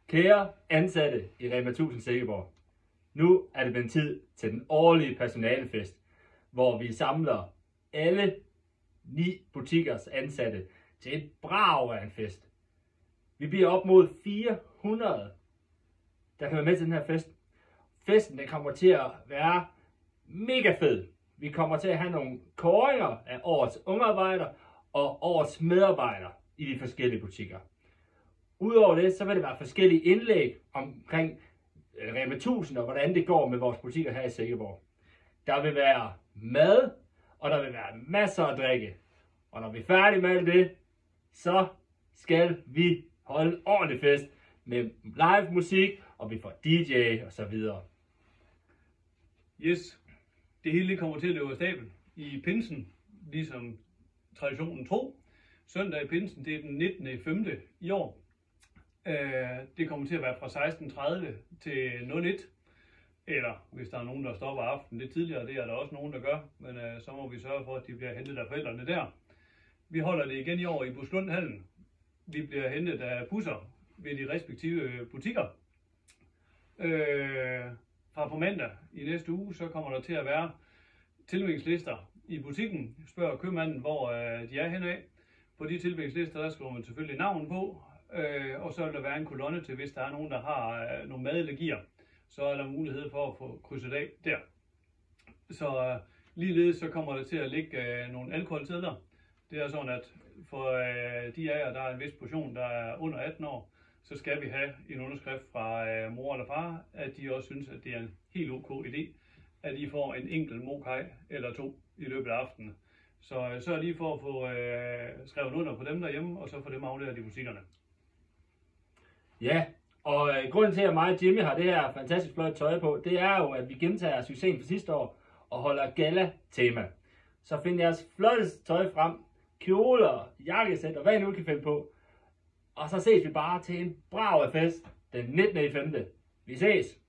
Kære ansatte i Rema 1000 Silkeborg, nu er det blevet tid til den årlige personalefest, hvor vi samler alle 9 butikkers ansatte til et brag af en fest. Vi bliver op mod 400, der kan være med til den her fest. Festen den kommer til at være mega fed. Vi kommer til at have nogle kåringer af årets ungearbejder og årets medarbejdere i de forskellige butikker. Udover det, så vil det være forskellige indlæg omkring Rema 1000 og hvordan det går med vores butikker her i Silkeborg. Der vil være mad, og der vil være masser af drikke. Og når vi er færdige med alt det, så skal vi holde en ordentlig fest med live musik, og vi får DJ og så videre. Yes, det hele kommer til at løbe af stablen i pinsen, ligesom traditionen tro. Søndag i pinsen, det er den 19.5. i år. Det kommer til at være fra 16.30 til 01. Eller hvis der er nogen, der stopper aften lidt tidligere, det er der også nogen, der gør. Men så må vi sørge for, at de bliver hentet af forældrene der. Vi holder det igen i år i Buslundhallen. Vi bliver hentet af busser ved de respektive butikker. Fra på mandag i næste uge, så kommer der til at være tilmeldingslister i butikken. Spørger købmanden, hvor de er henad. På de tilmeldingslister, der skriver man selvfølgelig navn på. Og så vil der være en kolonne til, hvis der er nogen, der har nogle madallergier. Så er der mulighed for at få krydset af der. Så ligeledes så kommer der til at ligge nogle alkoholsedler. Det er sådan, at for de af jer, der er en vis portion, der er under 18 år, så skal vi have en underskrift fra mor eller far, at de også synes, at det er en helt ok idé, at I får en enkelt mokaj eller 2 i løbet af aftenen. Så sørg lige for at få skrevet under på dem derhjemme, og så få dem afleveret i butikkerne. Ja, og grunden til, at mig og Jimmy har det her fantastisk flot tøj på, det er jo, at vi gentager succesen fra sidste år og holder gala-tema. Så find jeres flotteste tøj frem, kjoler, jakkesæt og hvad I nu kan finde på. Og så ses vi bare til en brav af fest den 19.5. Vi ses!